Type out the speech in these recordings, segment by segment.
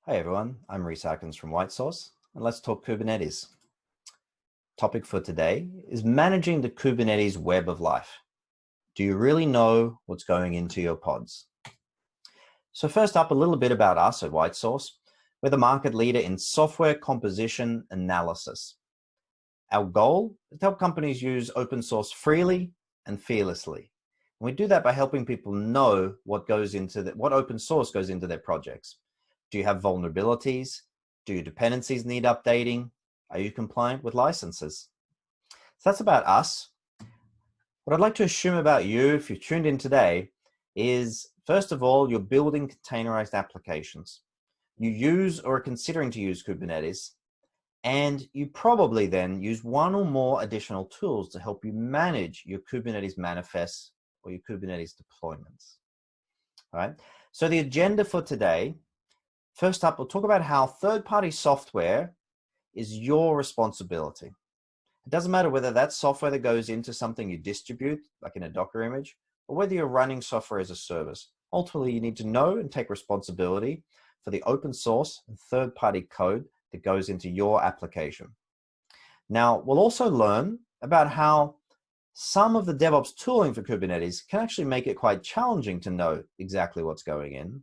Hey everyone, I'm Rhys Arkins from WhiteSource, and let's talk Kubernetes. Topic for today is managing the Kubernetes web of life. Do you really know what's going into your pods? So first up, a little bit about us at WhiteSource. We're the market leader in software composition analysis. Our goal is to help companies use open source freely and fearlessly. And we do that by helping people know what open source goes into their projects. Do you have vulnerabilities? Do your dependencies need updating? Are you compliant with licenses? So that's about us. What I'd like to assume about you, if you've tuned in today, is first of all, you're building containerized applications. You use or are considering to use Kubernetes, and you probably then use one or more additional tools to help you manage your Kubernetes manifests or your Kubernetes deployments. All right. So the agenda for today, first up, we'll talk about how third-party software is your responsibility. It doesn't matter whether that's software that goes into something you distribute, like in a Docker image, or whether you're running software as a service. Ultimately, you need to know and take responsibility for the open source and third-party code that goes into your application. Now, we'll also learn about how some of the DevOps tooling for Kubernetes can actually make it quite challenging to know exactly what's going in.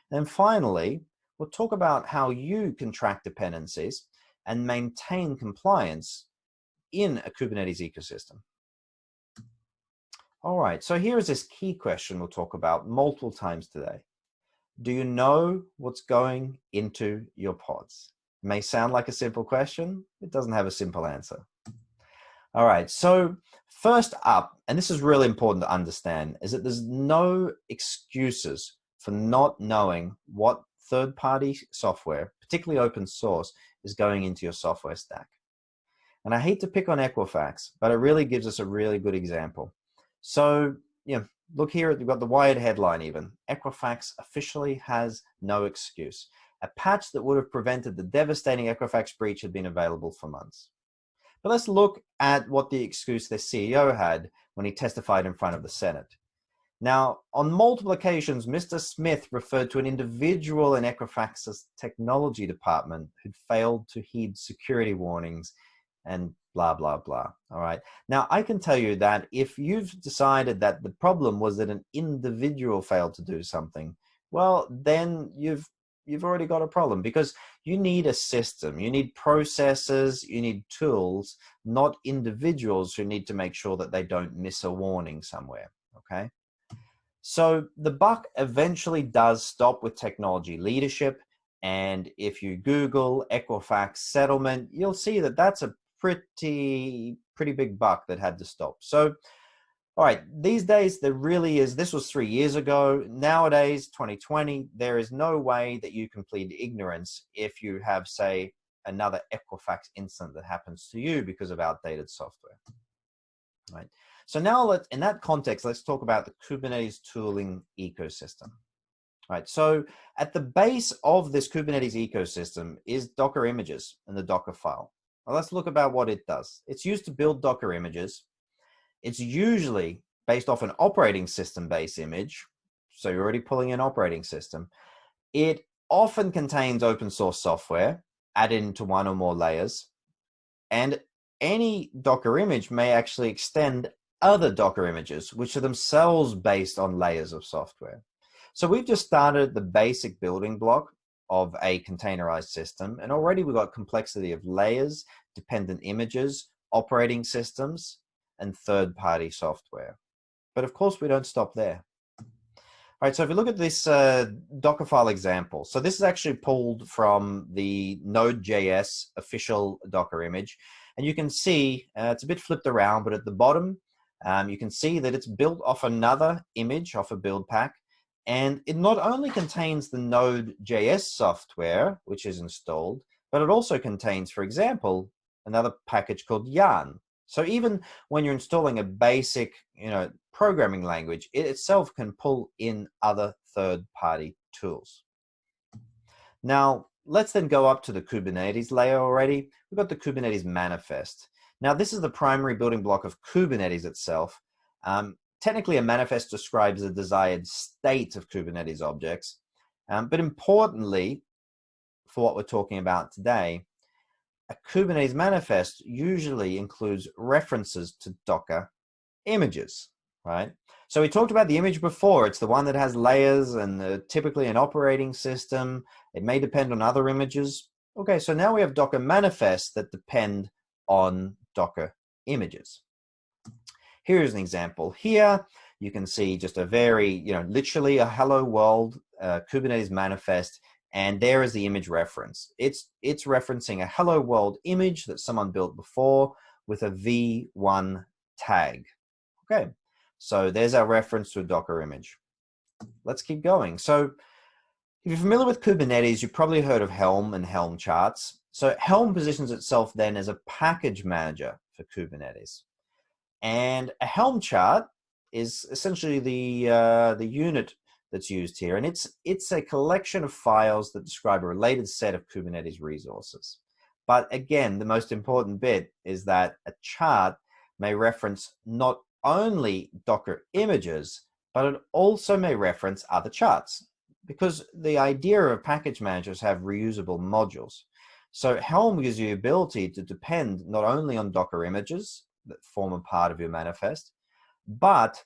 And finally, we'll talk about how you can track dependencies and maintain compliance in a Kubernetes ecosystem. All right, so here is this key question we'll talk about multiple times today. Do you know what's going into your pods? It may sound like a simple question. It doesn't have a simple answer. All right, so first up, and this is really important to understand, is that there's no excuses for not knowing what third-party software, particularly open source, is going into your software stack. And I hate to pick on Equifax, but it really gives us a really good example. So, look here, we've got the Wired headline even. Equifax officially has no excuse. A patch that would have prevented the devastating Equifax breach had been available for months. But let's look at what the excuse their CEO had when he testified in front of the Senate. Now, on multiple occasions, Mr. Smith referred to an individual in Equifax's technology department who'd failed to heed security warnings and blah, blah, blah. All right. Now, I can tell you that if you've decided that the problem was that an individual failed to do something, well, then you've already got a problem, because you need a system, you need processes, you need tools, not individuals who need to make sure that they don't miss a warning somewhere. Okay. So the buck eventually does stop with technology leadership. And if you Google Equifax settlement, you'll see that that's a pretty big buck that had to stop. So, all right, these days there really is, this was 3 years ago. Nowadays, 2020, there is no way that you can plead ignorance if you have, say, another Equifax incident that happens to you because of outdated software. All right. So now, in that context, let's talk about the Kubernetes tooling ecosystem. All right, so at the base of this Kubernetes ecosystem is Docker images and the Docker file. Now let's look about what it does. It's used to build Docker images. It's usually based off an operating system base image. So you're already pulling an operating system. It often contains open source software added into one or more layers. And any Docker image may actually extend other Docker images, which are themselves based on layers of software. So we've just started the basic building block of a containerized system, and already we've got complexity of layers, dependent images, operating systems, and third-party software. But of course, we don't stop there. All right, so if you look at this Dockerfile example, so this is actually pulled from the Node.js official Docker image, and you can see it's a bit flipped around, but at the bottom, you can see that it's built off another image, off a build pack, and it not only contains the Node.js software, which is installed, but it also contains, for example, another package called Yarn. So even when you're installing a basic, programming language, it itself can pull in other third-party tools. Now, let's then go up to the Kubernetes layer already. We've got the Kubernetes manifest. Now, this is the primary building block of Kubernetes itself. Technically, a manifest describes the desired state of Kubernetes objects. But importantly, for what we're talking about today, a Kubernetes manifest usually includes references to Docker images, right? So we talked about the image before. It's the one that has layers and typically an operating system. It may depend on other images. Okay, so now we have Docker manifests that depend on Docker images. Here's an example. Here you can see just a very, literally a hello world Kubernetes manifest, and there is the image reference. It's referencing a hello world image that someone built before with a v1 tag. Okay, so there's our reference to a Docker image. Let's keep going. So if you're familiar with Kubernetes, you've probably heard of Helm and Helm charts. So Helm positions itself then as a package manager for Kubernetes. And a Helm chart is essentially the unit that's used here. And it's a collection of files that describe a related set of Kubernetes resources. But again, the most important bit is that a chart may reference not only Docker images, but it also may reference other charts, because the idea of package managers have reusable modules. So Helm gives you the ability to depend not only on Docker images that form a part of your manifest, but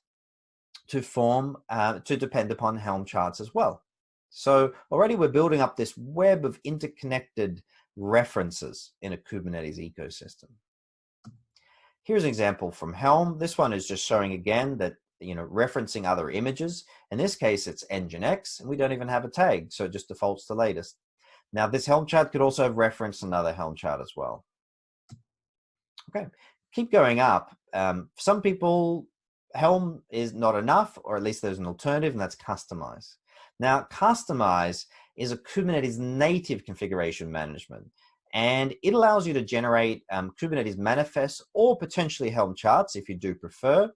to depend upon Helm charts as well. So already we're building up this web of interconnected references in a Kubernetes ecosystem. Here's an example from Helm. This one is just showing again that, referencing other images. In this case, it's Nginx, and we don't even have a tag, so it just defaults to latest. Now, this Helm chart could also have referenced another Helm chart as well. Okay, keep going up. Some people, Helm is not enough, or at least there's an alternative, and that's Kustomize. Now, Kustomize is a Kubernetes native configuration management, and it allows you to generate Kubernetes manifests or potentially Helm charts if you do prefer.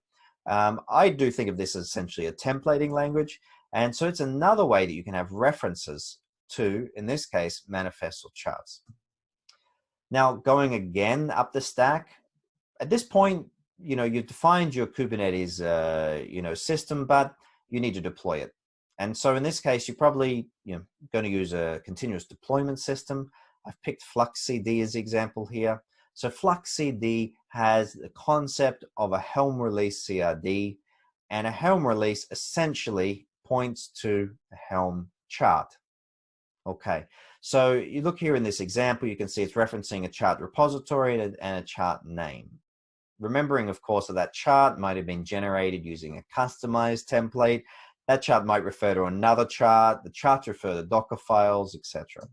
I do think of this as essentially a templating language, and so it's another way that you can have references to, in this case, manifests or charts. Now, going again up the stack, at this point, you've defined your Kubernetes, system, but you need to deploy it. And so in this case, you're probably, going to use a continuous deployment system. I've picked FluxCD as the example here. So FluxCD has the concept of a Helm release CRD, and a Helm release essentially points to a Helm chart. Okay, so you look here in this example, you can see it's referencing a chart repository and a chart name. Remembering, of course, that chart might have been generated using a customized template. That chart might refer to another chart. The charts refer to Docker files, etc.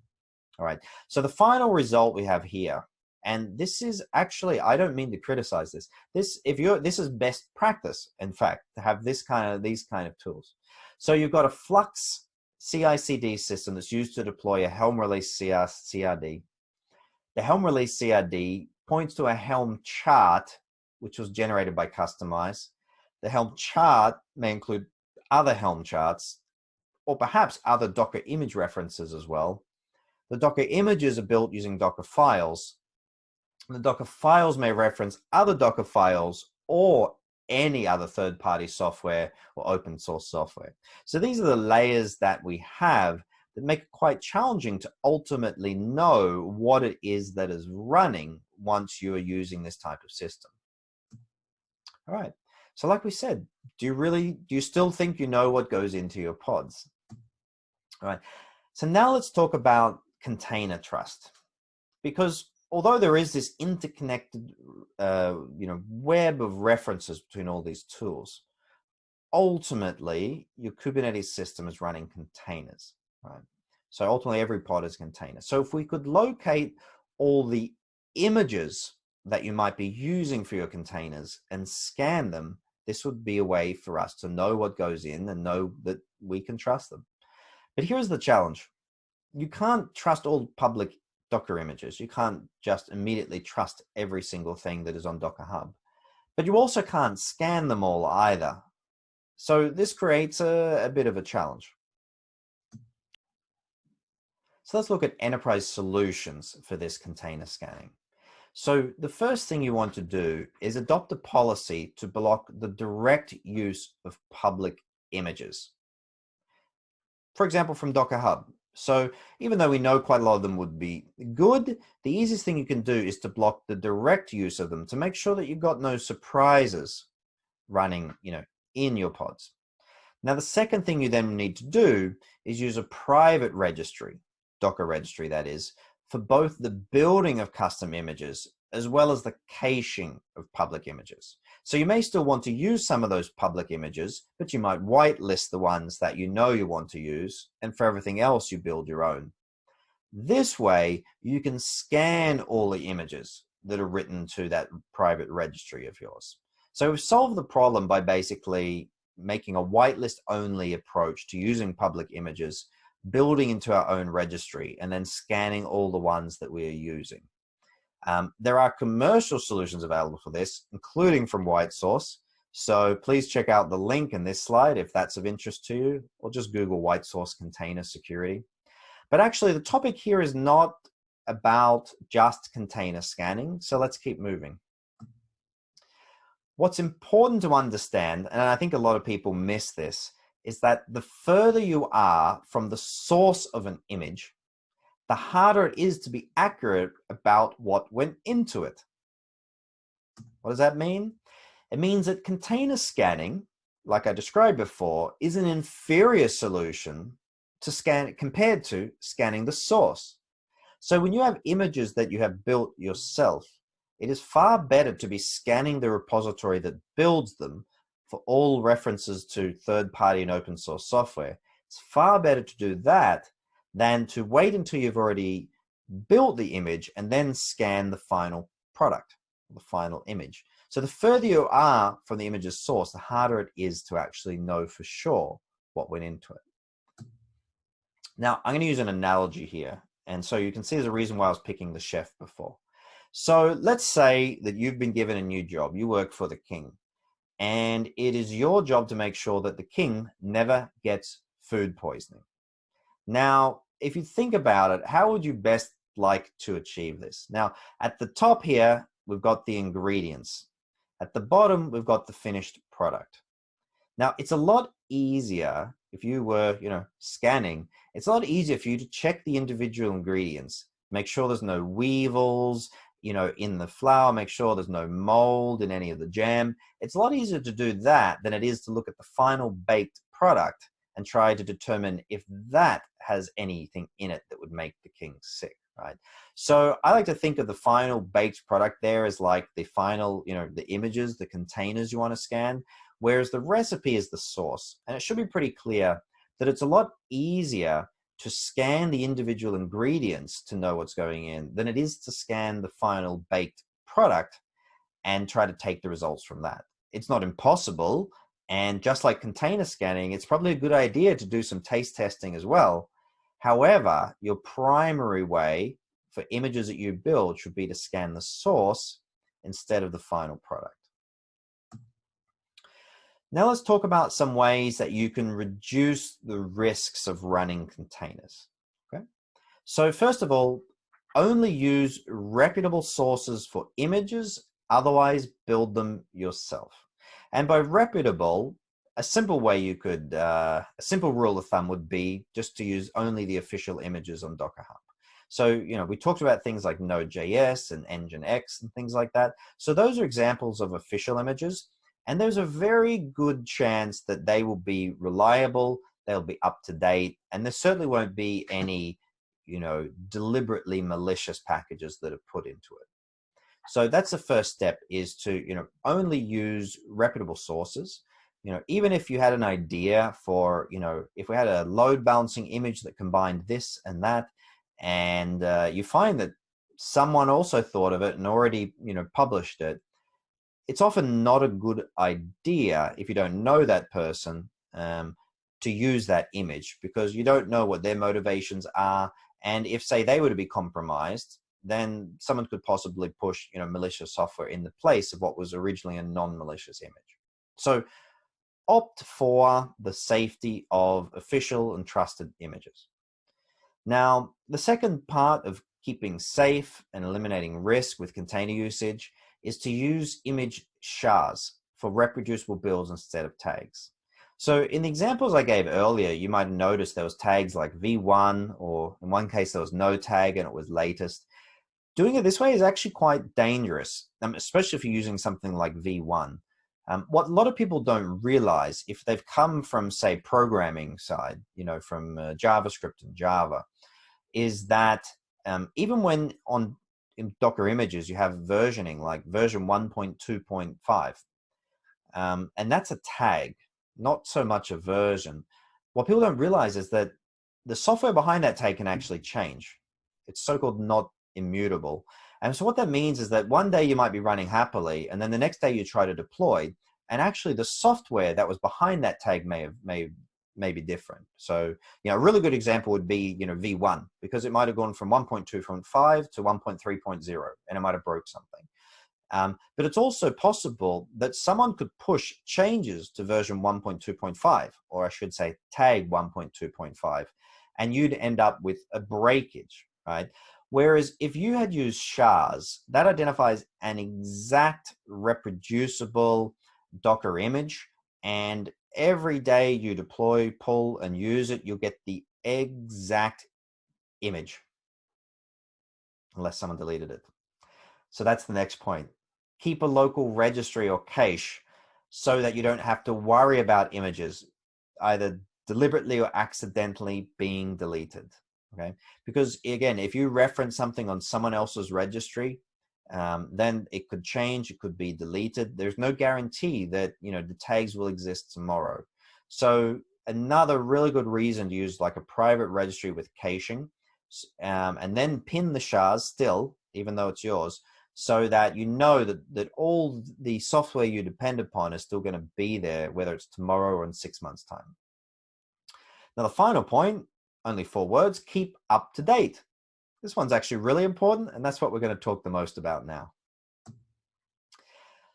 All right, so the final result we have here, and this is actually, I don't mean to criticize this. This is best practice, in fact, to have these kind of tools. So you've got a Flux CI/CD system that's used to deploy a Helm release CRD. The Helm release CRD points to a Helm chart, which was generated by Kustomize. The Helm chart may include other Helm charts, or perhaps other Docker image references as well. The Docker images are built using Docker files. The Docker files may reference other Docker files or any other third-party software or open source software. So these are the layers that we have that make it quite challenging to ultimately know what it is that is running once you are using this type of system. All right, so like we said, do you still think you know what goes into your pods? All right, so now let's talk about container trust, because although there is this interconnected web of references between all these tools, ultimately your Kubernetes system is running containers, right? So ultimately every pod is container. So if we could locate all the images that you might be using for your containers and scan them, this would be a way for us to know what goes in and know that we can trust them. But here's the challenge. You can't trust all public Docker images. You can't just immediately trust every single thing that is on Docker Hub. But you also can't scan them all either. So this creates a bit of a challenge. So let's look at enterprise solutions for this container scanning. So the first thing you want to do is adopt a policy to block the direct use of public images. For example, from Docker Hub. So even though we know quite a lot of them would be good, the easiest thing you can do is to block the direct use of them to make sure that you've got no surprises running, in your pods. Now, the second thing you then need to do is use a private registry, Docker registry that is, for both the building of custom images as well as the caching of public images. So you may still want to use some of those public images, but you might whitelist the ones that you know you want to use, and for everything else you build your own. This way, you can scan all the images that are written to that private registry of yours. So we've solved the problem by basically making a whitelist only approach to using public images, building into our own registry, and then scanning all the ones that we are using. There are commercial solutions available for this, including from WhiteSource. So please check out the link in this slide if that's of interest to you, or just Google WhiteSource container security. But actually, the topic here is not about just container scanning, so let's keep moving. What's important to understand, and I think a lot of people miss this, is that the further you are from the source of an image, the harder it is to be accurate about what went into it. What does that mean? It means that container scanning, like I described before, is an inferior solution to scan compared to scanning the source. So when you have images that you have built yourself, it is far better to be scanning the repository that builds them for all references to third-party and open source software. It's far better to do that than to wait until you've already built the image and then scan the final product, the final image. So the further you are from the image's source, the harder it is to actually know for sure what went into it. Now, I'm going to use an analogy here. And so you can see there's a reason why I was picking the chef before. So let's say that you've been given a new job. You work for the king. And it is your job to make sure that the king never gets food poisoning. Now, if you think about it, how would you best like to achieve this? Now, at the top here, we've got the ingredients. At the bottom, we've got the finished product. Now, it's a lot easier if you were, scanning. It's a lot easier for you to check the individual ingredients, make sure there's no weevils, in the flour, make sure there's no mold in any of the jam. It's a lot easier to do that than it is to look at the final baked product and try to determine if that has anything in it that would make the king sick, right? So I like to think of the final baked product there as like the final, the images, the containers you want to scan, whereas the recipe is the source. And it should be pretty clear that it's a lot easier to scan the individual ingredients to know what's going in than it is to scan the final baked product and try to take the results from that. It's not impossible. And just like container scanning, it's probably a good idea to do some taste testing as well. However, your primary way for images that you build should be to scan the source instead of the final product. Now let's talk about some ways that you can reduce the risks of running containers. Okay? So first of all, only use reputable sources for images, otherwise build them yourself. And by reputable, a simple way you could, a simple rule of thumb would be just to use only the official images on Docker Hub. So, we talked about things like Node.js and Nginx and things like that. So those are examples of official images. And there's a very good chance that they will be reliable, they'll be up to date, and there certainly won't be any, deliberately malicious packages that are put into it. So that's the first step, is to, only use reputable sources. Even if you had an idea for, if we had a load balancing image that combined this and that, and you find that someone also thought of it and already, published it, it's often not a good idea, if you don't know that person, to use that image, because you don't know what their motivations are. And if, say, they were to be compromised, then someone could possibly push, malicious software in the place of what was originally a non-malicious image. So opt for the safety of official and trusted images. Now, the second part of keeping safe and eliminating risk with container usage is to use image shards for reproducible builds instead of tags. So in the examples I gave earlier, you might have noticed there was tags like V1, or in one case there was no tag and it was latest. Doing it this way is actually quite dangerous, especially if you're using something like V1. What a lot of people don't realize, if they've come from, say, programming side, from JavaScript and Java, is that even when in Docker images you have versioning like version 1.2.5, and that's a tag, not so much a version. What people don't realize is that the software behind that tag can actually change. It's so-called not immutable. And so what that means is that one day you might be running happily, and then the next day you try to deploy, and actually the software that was behind that tag may be different. So, a really good example would be, V1, because it might have gone from 1.2.5 to 1.3.0, and it might have broke something. But it's also possible that someone could push changes to version 1.2.5, or I should say tag 1.2.5, and you'd end up with a breakage, right? Whereas if you had used SHAs, that identifies an exact reproducible Docker image, and every day you deploy, pull, and use it, you'll get the exact image, unless someone deleted it. So that's the next point. Keep a local registry or cache so that you don't have to worry about images either deliberately or accidentally being deleted. Okay, because again, if you reference something on someone else's registry, then it could change, it could be deleted. There's no guarantee that the tags will exist tomorrow. So another really good reason to use like a private registry with caching, and then pin the SHAs still, even though it's yours, so that that all the software you depend upon is still going to be there, whether it's tomorrow or in 6 months' time. Now, the final point, only 4 words: keep up to date. This one's actually really important, and that's what we're going to talk the most about now.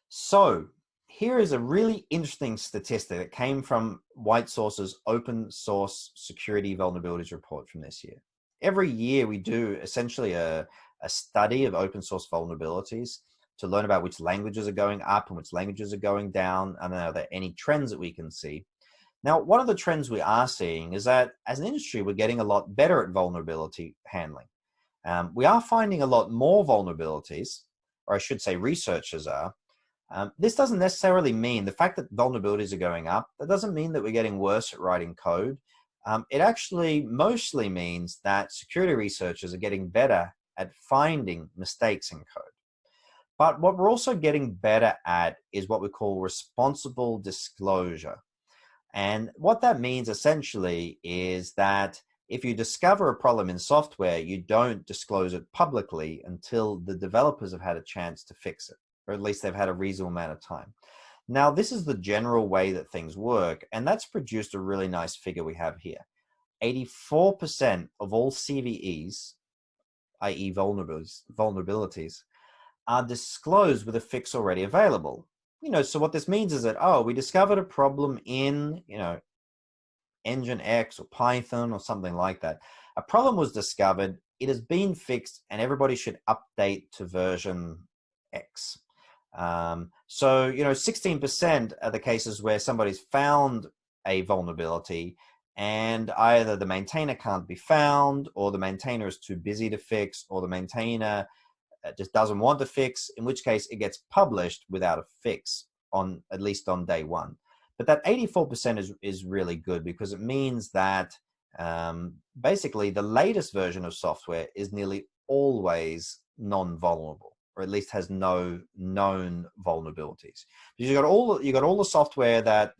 So here is a really interesting statistic that came from WhiteSource's open source security vulnerabilities report from this year. Every year we do essentially a study of open source vulnerabilities to learn about which languages are going up and which languages are going down, and are there any trends that we can see. Now, one of the trends we are seeing is that as an industry, we're getting a lot better at vulnerability handling. We are finding a lot more vulnerabilities, or I should say researchers are. This doesn't necessarily mean, the fact that vulnerabilities are going up, that doesn't mean that we're getting worse at writing code. It actually mostly means that security researchers are getting better at finding mistakes in code. But what we're also getting better at is what we call responsible disclosure. And what that means essentially is that if you discover a problem in software, you don't disclose it publicly until the developers have had a chance to fix it, or at least they've had a reasonable amount of time. Now, this is the general way that things work, and that's produced a really nice figure we have here. 84% of all CVEs, i.e. vulnerabilities, are disclosed with a fix already available. So what this means is that, we discovered a problem in, Nginx or Python or something like that. A problem was discovered, it has been fixed, and everybody should update to version X. So 16% are the cases where somebody's found a vulnerability and either the maintainer can't be found, or the maintainer is too busy to fix, or the maintainer just doesn't want to fix, in which case it gets published without a fix, at least on day one. But that 84% is really good, because it means that basically the latest version of software is nearly always non-vulnerable, or at least has no known vulnerabilities. Because you got all the software that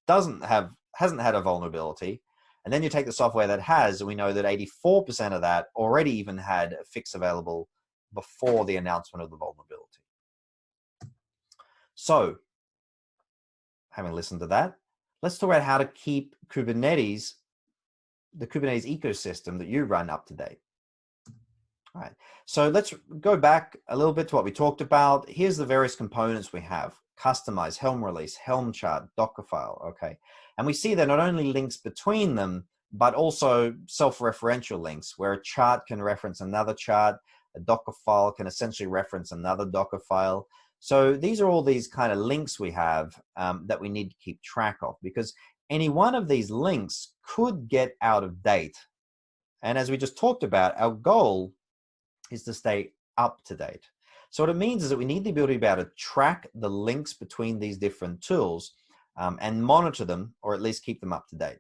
hasn't had a vulnerability, and then you take the software that has, and we know that 84% of that already even had a fix available before the announcement of the vulnerability. So, having listened to that, let's talk about how to keep the Kubernetes ecosystem that you run up to date. All right, so let's go back a little bit to what we talked about. Here's the various components we have: customize, Helm release, Helm chart, Dockerfile, okay? And we see that not only links between them, but also self-referential links, where a chart can reference another chart, a Docker file can essentially reference another Docker file. So these are all these kind of links we have that we need to keep track of, because any one of these links could get out of date. And as we just talked about, our goal is to stay up to date. So what it means is that we need the ability to be able to track the links between these different tools and monitor them, or at least keep them up to date.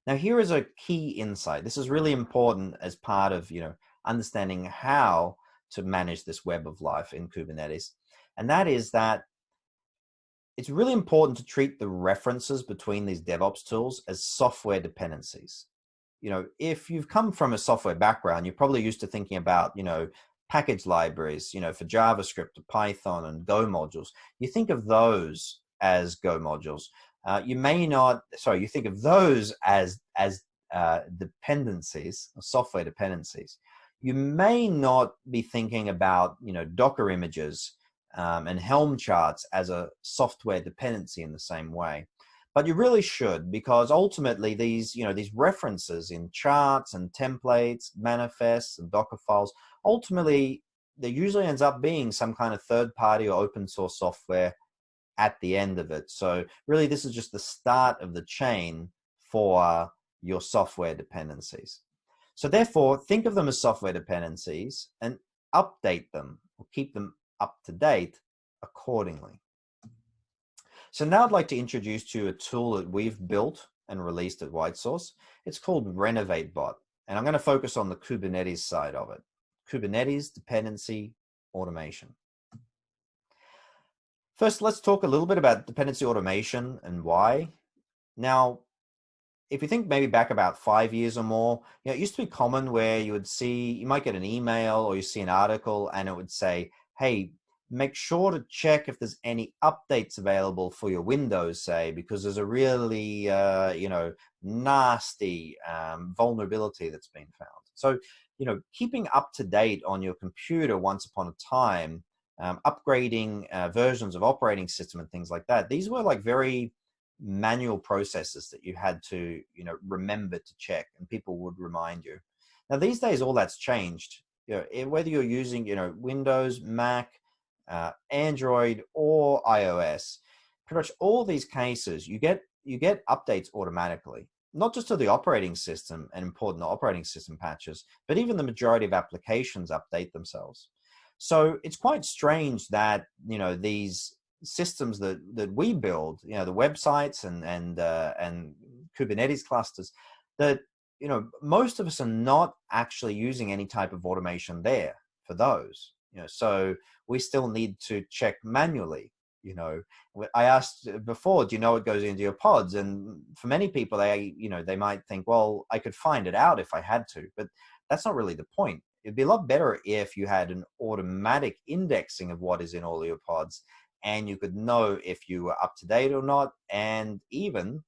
Now, here is a key insight. This is really important as part of, understanding how to manage this web of life in Kubernetes. And that is that it's really important to treat the references between these DevOps tools as software dependencies. If you've come from a software background, you're probably used to thinking about, package libraries, for JavaScript, Python, and Go modules. You think of those as Go modules. You think of those as dependencies, software dependencies. You may not be thinking about, Docker images and Helm charts as a software dependency in the same way. But you really should, because ultimately these references in charts and templates, manifests, and Docker files, ultimately there usually ends up being some kind of third-party or open source software at the end of it. So really, this is just the start of the chain for your software dependencies. So therefore, think of them as software dependencies and update them or keep them up to date accordingly. So now I'd like to introduce to you a tool that we've built and released at WhiteSource. It's called RenovateBot, and I'm going to focus on the Kubernetes side of it. Kubernetes dependency automation. First, let's talk a little bit about dependency automation and why. Now, if you think maybe back about 5 years or more, it used to be common where you might get an email or you see an article and it would say, hey, make sure to check if there's any updates available for your Windows, say, because there's a really, nasty vulnerability that's been found. So, keeping up to date on your computer once upon a time, upgrading versions of operating system and things like that, these were like very manual processes that you had to, remember to check, and people would remind you. Now, these days, all that's changed. Whether you're using, Windows, Mac, Android, or iOS, pretty much all these cases, you get updates automatically, not just to the operating system and important operating system patches, but even the majority of applications update themselves. So it's quite strange that, these systems that we build, the websites and Kubernetes clusters, that, most of us are not actually using any type of automation there for those. So we still need to check manually. I asked before, do you know what goes into your pods? And for many people, they might think, well, I could find it out if I had to, but that's not really the point. It'd be a lot better if you had an automatic indexing of what is in all your pods, and you could know if you were up to date or not, and even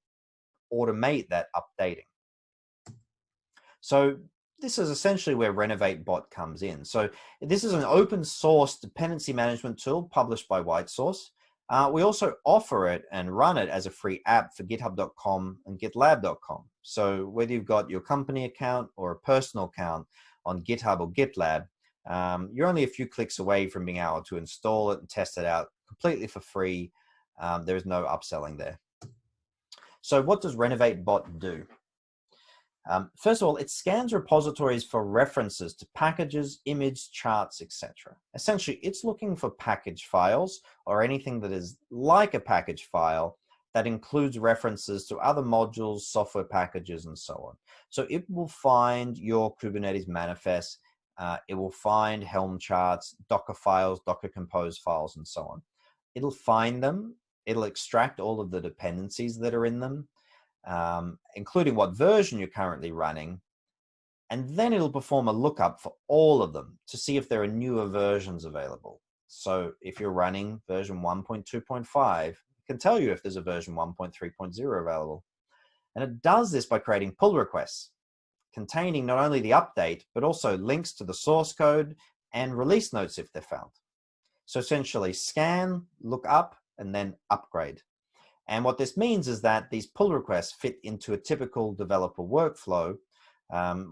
automate that updating. So this is essentially where RenovateBot comes in. So this is an open source dependency management tool published by WhiteSource. We also offer it and run it as a free app for github.com and gitlab.com. So whether you've got your company account or a personal account on GitHub or GitLab, you're only a few clicks away from being able to install it and test it out completely for free. There is no upselling there. So what does RenovateBot do? First of all, it scans repositories for references to packages, image, charts, etc. Essentially, it's looking for package files or anything that is like a package file that includes references to other modules, software packages, and so on. So it will find your Kubernetes manifest, it will find Helm charts, Docker files, Docker Compose files, and so on. It'll find them, it'll extract all of the dependencies that are in them, including what version you're currently running, and then it'll perform a lookup for all of them to see if there are newer versions available. So if you're running version 1.2.5, it can tell you if there's a version 1.3.0 available. And it does this by creating pull requests containing not only the update, but also links to the source code and release notes if they're found. So essentially scan, look up, and then upgrade. And what this means is that these pull requests fit into a typical developer workflow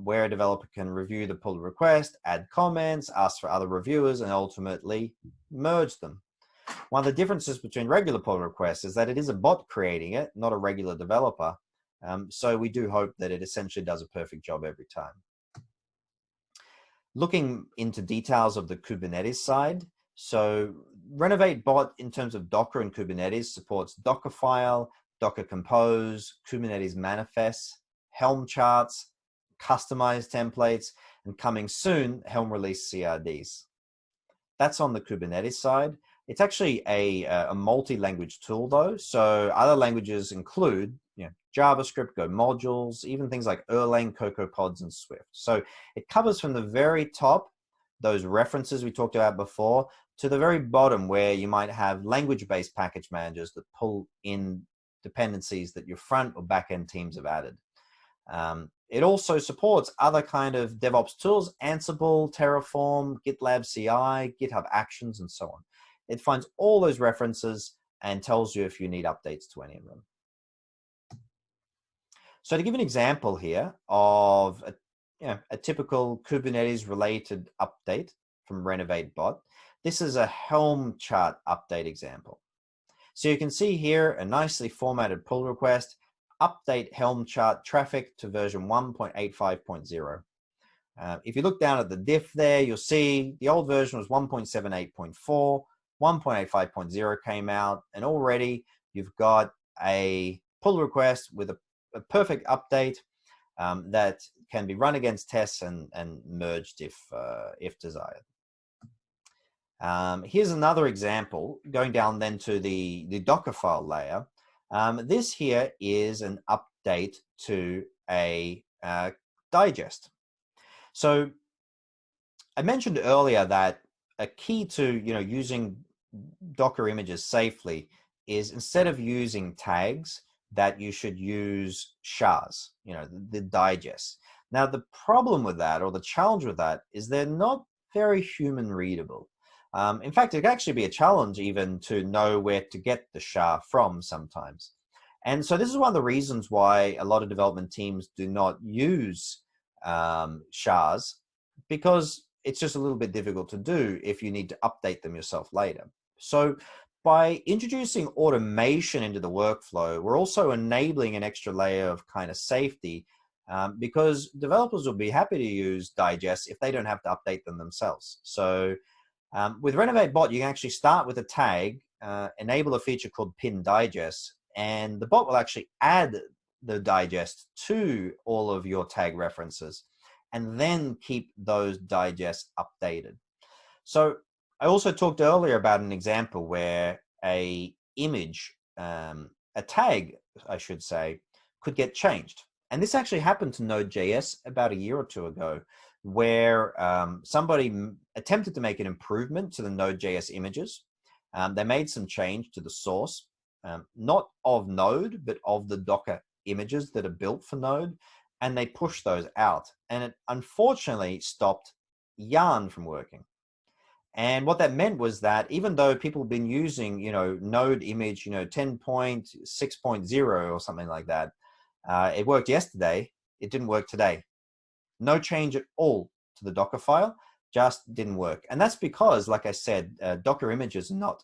where a developer can review the pull request, add comments, ask for other reviewers, and ultimately merge them. One of the differences between regular pull requests is that it is a bot creating it, not a regular developer. So we do hope that it essentially does a perfect job every time. Looking into details of the Kubernetes side, so Renovate Bot in terms of Docker and Kubernetes supports Dockerfile, Docker Compose, Kubernetes manifests, Helm charts, customized templates, and coming soon, Helm release CRDs. That's on the Kubernetes side. It's actually a multi-language tool though. So other languages include JavaScript, Go modules, even things like Erlang, CocoaPods, and Swift. So it covers from the very top, those references we talked about before, to the very bottom where you might have language-based package managers that pull in dependencies that your front or back-end teams have added. It also supports other kind of DevOps tools, Ansible, Terraform, GitLab CI, GitHub Actions, and so on. It finds all those references and tells you if you need updates to any of them. So to give an example here of a typical Kubernetes-related update from Renovate Bot, this is a Helm chart update example. So you can see here a nicely formatted pull request, update Helm chart traffic to version 1.85.0. If you look down at the diff there, you'll see the old version was 1.78.4, 1.85.0 came out, and already you've got a pull request with a perfect update that can be run against tests and merged if desired. Here's another example, going down then to the Dockerfile layer. This here is an update to a digest. So I mentioned earlier that a key to using Docker images safely is instead of using tags, that you should use shards, the digests. Now the problem with that, or the challenge with that, is they're not very human readable. In fact, it can actually be a challenge even to know where to get the SHA from sometimes. And so this is one of the reasons why a lot of development teams do not use SHAs, because it's just a little bit difficult to do if you need to update them yourself later. So by introducing automation into the workflow, we're also enabling an extra layer of kind of safety because developers will be happy to use digests if they don't have to update them themselves. So with Renovate Bot, you can actually start with a tag, enable a feature called pin digest, and the bot will actually add the digest to all of your tag references and then keep those digests updated. So I also talked earlier about an example where a image, a tag, I should say, could get changed. And this actually happened to Node.js about a year or two ago, where somebody attempted to make an improvement to the Node.js images. They made some change to the source, not of Node, but of the Docker images that are built for Node, and they pushed those out. And it unfortunately stopped Yarn from working. And what that meant was that even though people have been using, Node image, 10.6.0 or something like that, it worked yesterday, it didn't work today. No change at all to the Docker file, just didn't work. And that's because, like I said, Docker images are not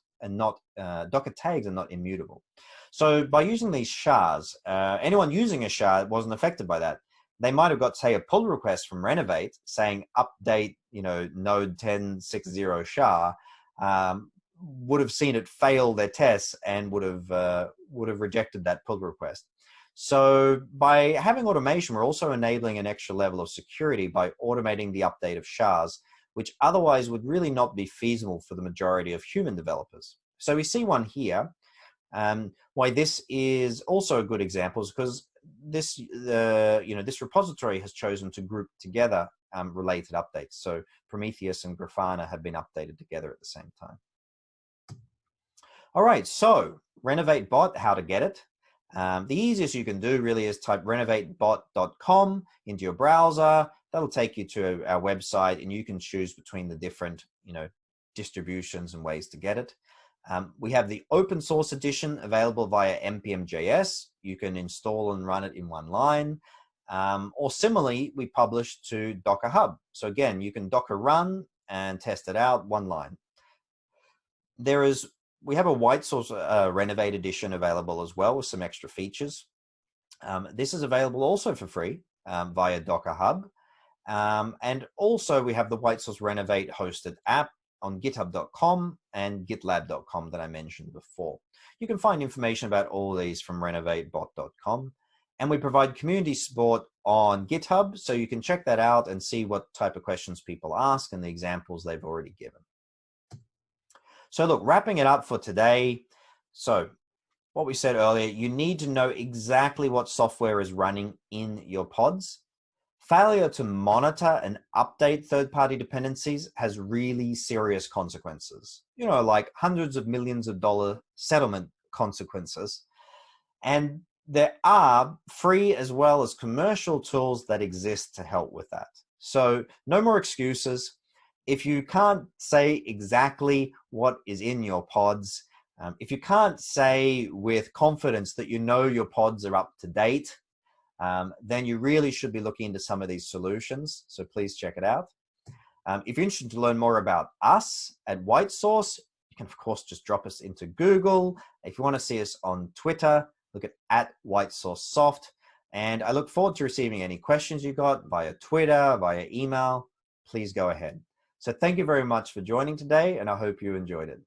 Docker tags are not immutable. So by using these shards, anyone using a shard wasn't affected by that. They might have got, say, a pull request from Renovate saying update, Node 10.6.0 SHA, would have seen it fail their tests and would have rejected that pull request. So by having automation, we're also enabling an extra level of security by automating the update of SHAs, which otherwise would really not be feasible for the majority of human developers. So we see one here. Why this is also a good example is because this repository has chosen to group together related updates. So Prometheus and Grafana have been updated together at the same time. All right, so Renovate Bot, how to get it. The easiest you can do really is type renovatebot.com into your browser. That'll take you to our website, and you can choose between the different distributions and ways to get it. We have the open source edition available via npm.js. You can install and run it in one line. Or similarly, we publish to Docker Hub. So again, you can Docker run and test it out, one line. We have a WhiteSource Renovate edition available as well with some extra features. This is available also for free via Docker Hub. And also we have the WhiteSource Renovate hosted app on github.com and gitlab.com that I mentioned before. You can find information about all these from renovatebot.com. And we provide community support on GitHub, so you can check that out and see what type of questions people ask and the examples they've already given. So look, wrapping it up for today. So what we said earlier, you need to know exactly what software is running in your pods. Failure to monitor and update third-party dependencies has really serious consequences, like hundreds of millions of dollar settlement consequences. And there are free as well as commercial tools that exist to help with that. So no more excuses. If you can't say exactly what is in your pods, if you can't say with confidence that your pods are up to date, then you really should be looking into some of these solutions. So please check it out. If you're interested to learn more about us at WhiteSource, you can of course just drop us into Google. If you want to see us on Twitter, look at WhiteSourceSoft. And I look forward to receiving any questions you got via Twitter, via email. Please go ahead. So thank you very much for joining today, and I hope you enjoyed it.